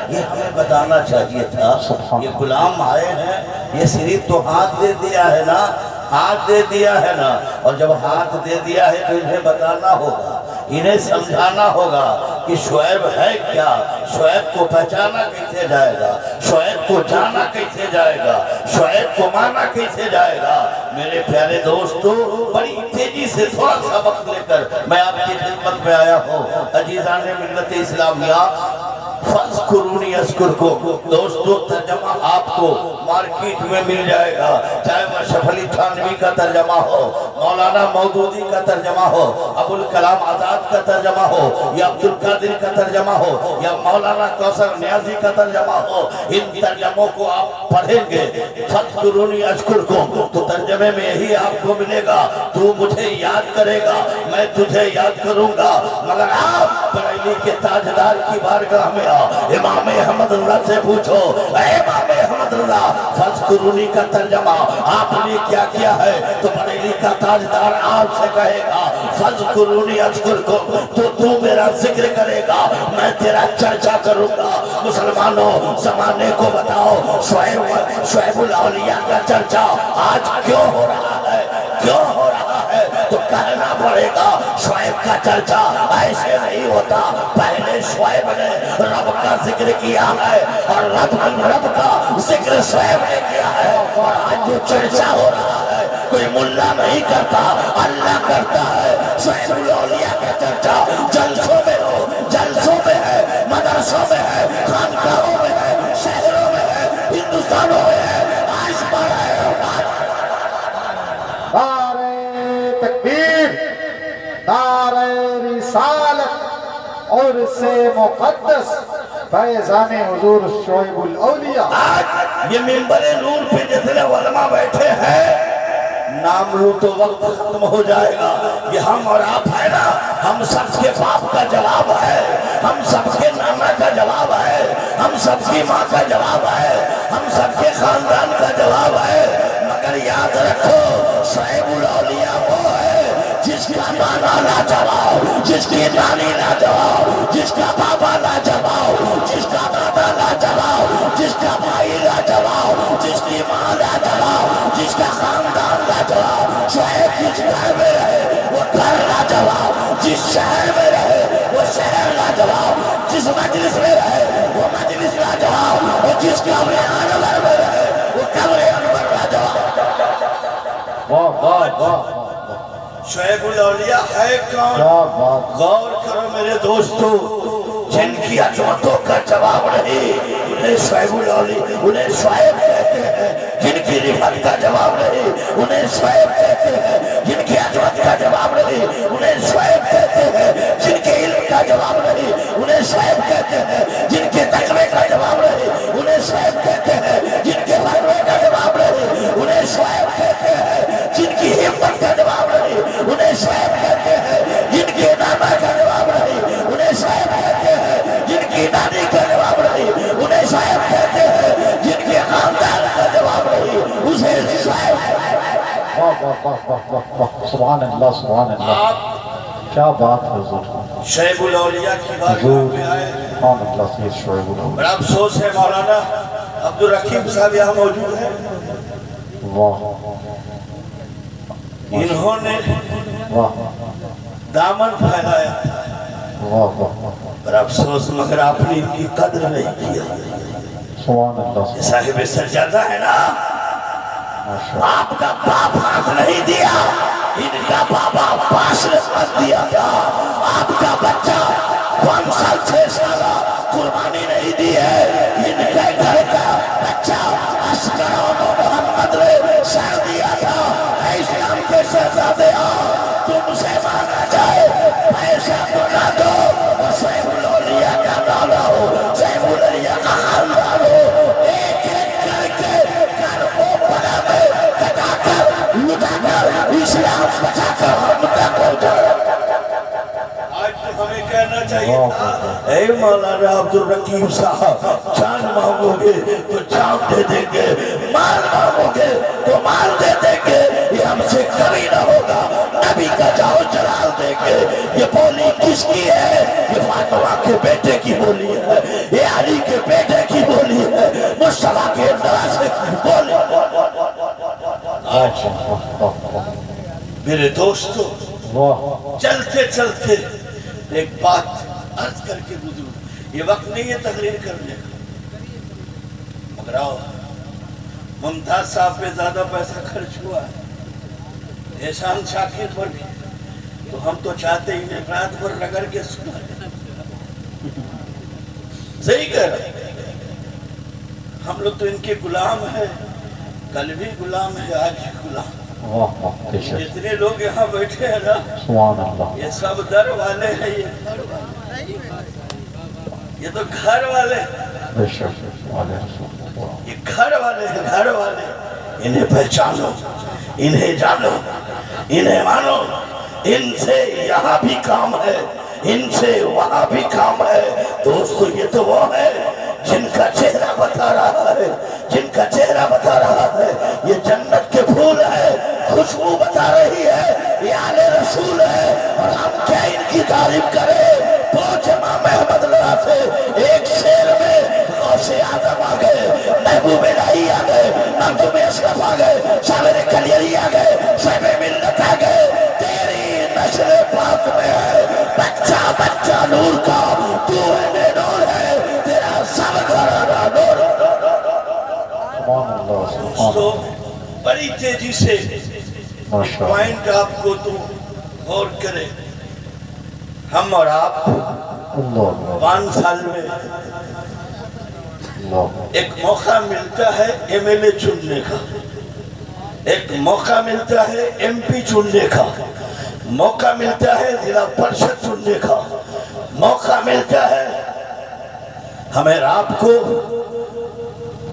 یہ ہمیں بتانا چاہیے تھا. یہ غلام آئے ہیں, یہ صرف تو ہاتھ دے دیا ہے نا, ہاتھ دے دیا ہے نا, اور جب ہاتھ دے دیا ہے تو انہیں بتانا ہوگا, انہیں سمجھانا ہوگا کہ شعیب ہے کیا, شعیب کو پہچانا کیسے جائے گا, شعیب کو جانا کیسے جائے گا, شعیب کو مانا کیسے جائے گا. میرے پیارے دوستو, بڑی تیزی سے تھوڑا سا وقت لے کر میں آپ کی خدمت میں آیا ہوں. عزیزان ملت اسلامیہ, فَاذْكُرُونِي أَذْكُرْكُمْ, دوستو ترجمہ آپ کو مارکیٹ میں مل جائے گا, چاہے مشرف علی تھانوی کا ترجمہ ہو, مولانا مودودی کا ترجمہ ہو, ابوالکلام آزاد کا ترجمہ ہو, یا عبدالقادر کا ترجمہ ہو, یا مولانا کوثر نیازی کا ترجمہ ہو. ان ترجموں کو آپ پڑھیں گے, فَاذْكُرُونِي أَذْكُرْكُمْ, تو ترجمے میں یہی آپ کو ملے گا, تو مجھے یاد کرے گا, میں تجھے یاد کروں گا. مگر آپ بریلی کے تاجدار کی بارگاہ میں امام احمد اللہ سے پوچھو, اے امام احمد اللہ, فَاذْكُرُونِي کا ترجمہ آپ نے کیا کیا ہے؟ تو بریلی کا تاجدار آپ سے کہے گا, فَاذْكُرُونِي أَذْكُرْكُمْ, تو میرا ذکر کرے گا, میں تیرا چرچا کروں گا. مسلمانوں, زمانے کو بتاؤ, شعیب الاولیاء کا چرچا آج کیوں ہو رہا ہے, کیوں ہو رہا ہے؟ تو کہنا پڑے گا, شعیب کا چرچا ایسے نہیں ہوتا. پہلے شعیب نے رب کا ذکر کیا ہے, اور رب کا ذکر شعیب نے کیا ہے, اور آج جو چرچا ہو رہا ہے کوئی ملا نہیں کرتا, اللہ کرتا ہے. شعیب الاولیاء کا چرچا جلسوں میں ہو, جلسوں میں ہے, مدرسوں میں ہے, خانقاہوں میں ہے, شہروں میں ہے, ہندوستانوں میں ہے, آج پر ہے. نعرہ تکبیر, نعرہ رسالت اور سے مقدس فیضان حضور شعیب الاولیاء. آج یہ منبر نور پہ جتنے علماء بیٹھے ہیں, نام لوں تو وقت ختم ہو جائے گا. یہ ہم اور آپ ہے نا, ہم سب کے باپ کا جواب ہے, ہم سب کے نانا کا جواب ہے, ہم سب کی ماں کا جواب ہے, ہم سب کے خاندان کا جواب ہے. مگر یاد رکھو, شعیب الاولیاء وہ ہے جس کا نانا لاجواب, جس کی نانی لاجواب, جس کا بابا لاجواب, جس کا دادا لاجواب, جس کا بھائی لاجواب, جس کی ماں لاجواب, جس کا خاندان لاجواب. شعیب جس گھر میں رہے وہ گھر لاجواب, جس شہر میں رہے وہ شہر لاجواب, جس مجلس میں رہے وہ مجلس لاجواب, اور جس قبر انور میں رہے وہ قبر انور لاجواب. واہ واہ واہ, شعیب الاولیاء ہے کون؟ غور کرو میرے دوستو, جن کی عظمتوں کا جواب نہیں انہیں شعیب الاولیاء, انہیں شعیب کہتے ہیں. جن کی رفعت کا جواب نہیں انہیں شعیب کہتے ہیں. جن کی عظمت کا جواب نہیں انہیں شعیب کہتے ہیں. جن کے علم کا جواب نہیں انہیں شعیب کہتے ہیں. جن کے تقوی کا جواب نہیں انہیں شعیب کہتے ہیں. جن کے فرمے کا جواب نہیں انہیں شعیب کہتے ہیں. جن کی ہمت کا جواب نہیں انہیں شعیب کہتے ہیں. جن کی نانا کا جواب نہیں انہیں شعیب کہتے ہیں. جن کی نانی کا جواب نہیں انہیں شعیب کہتے ہیں. جن کے خاندان کا جواب نہیں اسے شعیب کہتے ہیں. واہ واہ واہ واہ واہ, سبحان اللہ سبحان اللہ, کیا بات ہے حضور. شعیب الاولیاء کی بارگاہ میں آئے, سبحان اللہ سید شعیب الاولیاء. بڑا افسوس ہے, مولانا عبدالرحیم صاحب یہاں موجود ہیں, واہ انہوں نے واہ دامن پھیلایا, واہ واہ, بڑا افسوس, مگر آپ نے ان کی قدر نہیں کیا. سبحان اللہ. صاحب سجادہ ہے نا, آپ کا باپ ہاتھ نہیں دیا, ان کا بابا پاس رسمت دیا تھا. آپ کا بچہ 5 سال 6 سالہ قربانی نہیں دی ہے, ان کے گھر کا بچہ عسکرون محمد نے سر دیا تھا. اے اسلام کے شہزادے, تم سے مانگا جائے پیسہ تو نہ دو, اور شعیب الاولیاء کا نالا ہو, شعیب الاولیاء کا خاندان ہو, ایک ایک کر کے گھر کو بنا میں کٹا کر لٹا کر اسلام بچا کر ہم تک پہنچا. آج تو ہمیں کہنا چاہیے تھا, اے اے مولانا عبدالرقیب صاحب جان مانگو گے تو جان دے دیں گے، مال مانگو گے تو مال دے دیں گے، یہ ہم سے کبھی نہ ہوگا، نبی کا جاؤ جلال دیں گے۔ یہ بولی کس کی ہے؟ یہ فاطمہ کے بیٹے کی بولی ہے، یہ علی کے بیٹے کی بولی ہے، مصطفیٰ کے نواسے کی بولی ہے۔ آج میرے دوستو چلتے چلتے ایک بات عرض کر کے گزروں، یہ وقت نہیں ہے تقریر کرنے کا، مگر آؤ ممتاز صاحب پہ زیادہ پیسہ خرچ ہوا ہے، احسان شاکر پر بھی، تو ہم تو چاہتے ہی نہیں رات بھر رگڑ کے سنا صحیح کہہ رہا، ہم لوگ تو ان کے غلام ہیں، کل بھی غلام ہے، آج بھی غلام۔ جتنے لوگ یہاں بیٹھے ہیں نا، سبحان اللہ، یہ سب در والے ہیں، یہ تو گھر والے ہیں، یہ گھر والے ہیں، گھر والے، انہیں پہچانو، انہیں جانو، انہیں مانو، ان سے یہاں بھی کام ہے، ان سے وہاں بھی کام ہے۔ دوستو یہ تو وہ ہے جن کا چہرہ بتا رہا ہے، جن کا چہرہ بتا رہا ہے، یہ جنت کے پھول ہے، خوشبو بتا رہی ہے، یہ آل رسول ہے، اور ہم کیا ان کی تعریف کریں۔ پوچھ امام احمد اللہ سے ایک شعر میں غوث اعظم آ گئے، محبوب الہی آ گئے، مخدوم اشرف آ گئے، شامل کلیری آ گئے، شعب ملت آ گئے، تیری نشر پاک میں ہے بچہ بچہ نور کا، تو ہے نور ہے، تیرا سب گھرانا نور۔ دوستو بڑی تیزی سے پوائنٹ آپ کو تو غور کرے، ہم اور آپ 5 سال میں ایک موقع ملتا ہے ایم ایل اے چننے کا، ایک موقع ملتا ہے ایم پی چننے کا، موقع ملتا ہے ضلع پرشد چننے کا، موقع ملتا ہے ہمیں آپ کو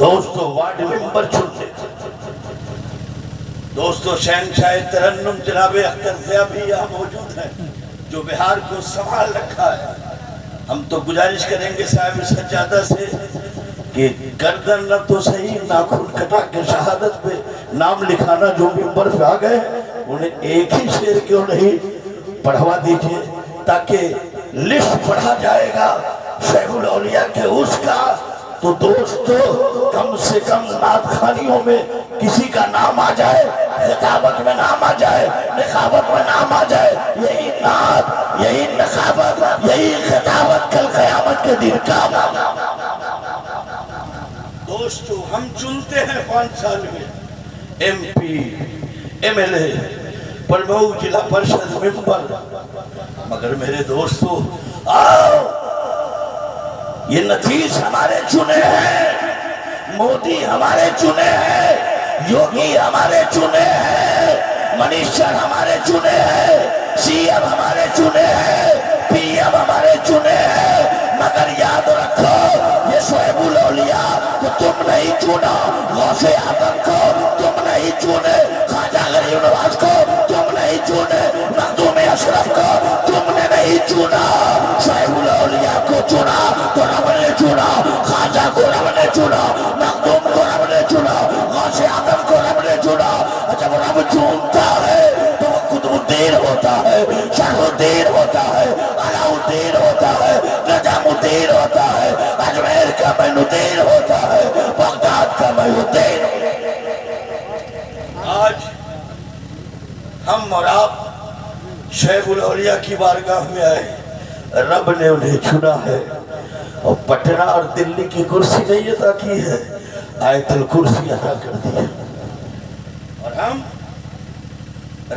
دوستو وارڈ ممبر چننے کا۔ دوستو شہنشاہ ترنم جناب اختر ضیاء بھی یہاں موجود ہیں جو بہار کو سنبھال رکھا ہے۔ ہم تو گزارش کریں گے صاحب سجادہ سے کہ گردن نہ تو صحیح ناخن کٹا کے شہادت پہ نام لکھانا جو ممبر پہ آ گئے انہیں ایک ہی شعر کیوں نہیں پڑھوا دیجئے تاکہ لسٹ پڑھا جائے گا شیخ الاولیاء کے اس کا، تو دوستو کم سے کم نعت خانیوں میں کسی کا نام آ جائے، خطابت میں نام آ جائے، نخابت میں نام آ جائے، یہی نعت، یہی نخابت، یہی خطابت کل قیامت کے دن کا۔ دوستو ہم چنتے ہیں 5 سال میں M P, M L A, پرمو ضلع پرشد ممبر، مگر میرے دوستو آؤ یہ نتیج ہمارے چنے ہیں، مودی ہمارے چنے ہیں، یوگی ہمارے چنے ہیں، منیشر ہمارے چنے ہیں، سی ایم ہمارے چنے ہیں، پی ایم ہمارے چنے ہیں، مگر یاد رکھو یہ شعیب الاولیاء کو تم نہیں چنا، غوث اعظم کو تم نہیں چنے، خواجہ غریب نواز کو تم نہیں چنے، مخدوم اشرف کو تم نے نہیں چنا، شعیب الاولیاء کو چنا تو رب نے چنا، خواجہ کو رب نے چنا، مخدوم کو رب نے چنا، غوث اعظم کو رب نے چنا۔ جب رب چنتا ہے تو وہ قطب الدین ہوتا ہے، شرف الدین ہوتا ہے، علاء الدین ہوتا ہے، نجم الدین ہوتا ہے، اجمیر کا معین الدین ہوتا ہے، بغداد کا معین الدین۔ آج ہم اور آپ شیخ الاولیاء کی بارگاہ میں آئے، رب نے انہیں چنا ہے، اور پٹنہ اور دلی کی کرسی نہیں عطا کی ہے، آیت الکرسی عطا کر دی ہے، اور ہم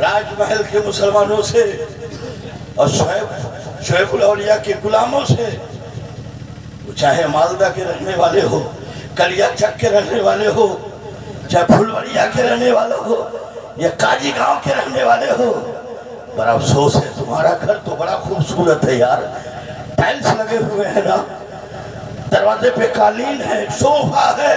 راج محل کے مسلمانوں سے اور شعیب الاولیاء کے غلاموں سے، چاہے مالدہ کے رہنے والے ہو، کلیا چک کے رہنے والے ہو، چاہے پھلوریا کے رہنے والے ہو، یا کاجی گاؤں کے رہنے والے ہو، بڑا افسوس ہے تمہارا گھر تو بڑا خوبصورت ہے یار، ٹائلز لگے ہوئے ہیں نا، دروازے پہ قالین ہے، صوفہ ہے،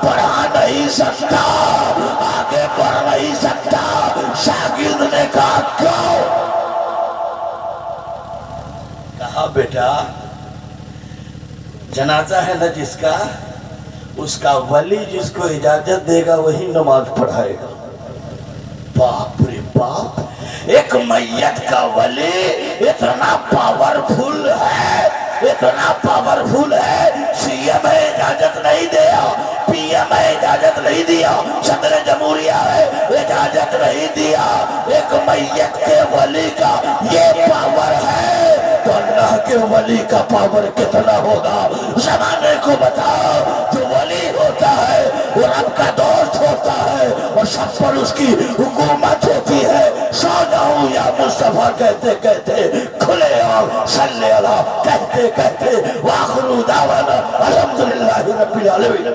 پڑھا نہیں سکتا، آگے بڑھ نہیں سکتا۔ شاگرد نے کہا کیوں؟ کہا بیٹا جنازہ ہے نا جس کا، اس کا ولی جس کو اجازت دے گا وہی نماز پڑھائے گا۔ باپ رے باپ، ایک میت کا ولی اتنا پاورفل ہے، اتنا پاورفل ہے، سی ایم اجازت نہیں دیا، پی ایم اجازت نہیں دیا، صدر جمہوریہ ہے اجازت نہیں دیا، ایک میت کے ولی کا یہ پاور ہے تو اللہ کے ولی کا پاور کتنا ہوگا؟ زمانے کو بتاؤ، جو ولی ہوتا ہے وہ رب کا دوست ہوتا ہے اور سب پر اس کی حکومت ہوتی ہے۔ سو جاؤں یا مصطفیٰ کہتے کہتے، کھلے اور صلی اللہ کہتے کہتے، وآخر دعوانا الحمدللہ رب العالمین۔